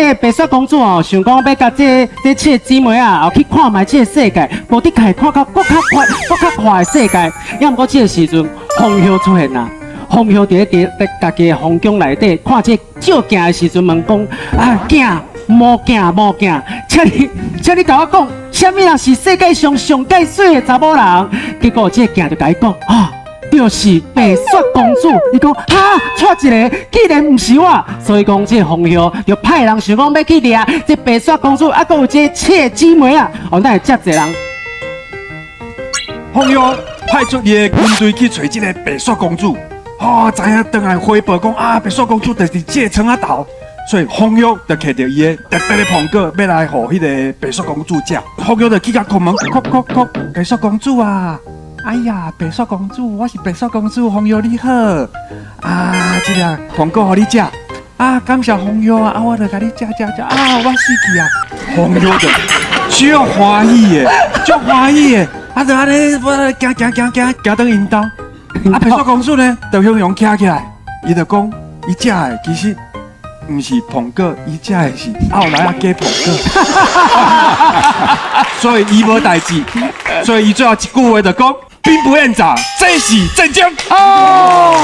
个白雪公主哦，想讲要甲这七个姊妹啊，后去看卖这个世界，无得开看到更较快、更较快的世界。要毋过这个时阵，风萧出现啦。风萧伫家己的皇宫内底，看这照镜的时阵，问讲啊，镜，无镜，请你甲我讲，什么人是世界上上介水的查某人？结果这个镜就甲伊讲啊。就是白雪公主，伊讲哈，错一个，既然唔是我，所以讲这风萧就派人想讲要去掠这白雪公主，还佫有这七个姊妹啊，哦，那会遮济人。风萧派出伊的军队去找这个白雪公主，知影回来回报讲啊，白雪公主就是这个床仔头，所以风萧就摕到伊的特别的苹果，要来互迄个白雪公主食。风萧就去甲叩门，叩，白雪公主啊！哎呀，白雪公主，我是白雪公主，风萧你好啊！这个苹果互你食啊，感谢风萧啊！我就甲你食啊，我死去啊！风萧就足欢喜的，啊，就安尼，我行到因兜，啊，白雪公主呢，就向用徛起来，伊就讲，伊食的其实唔是苹果，伊食的是后来啊假苹果，所以伊无代志，所以伊最后一句话就讲。兵不厌诈，这是战争哦。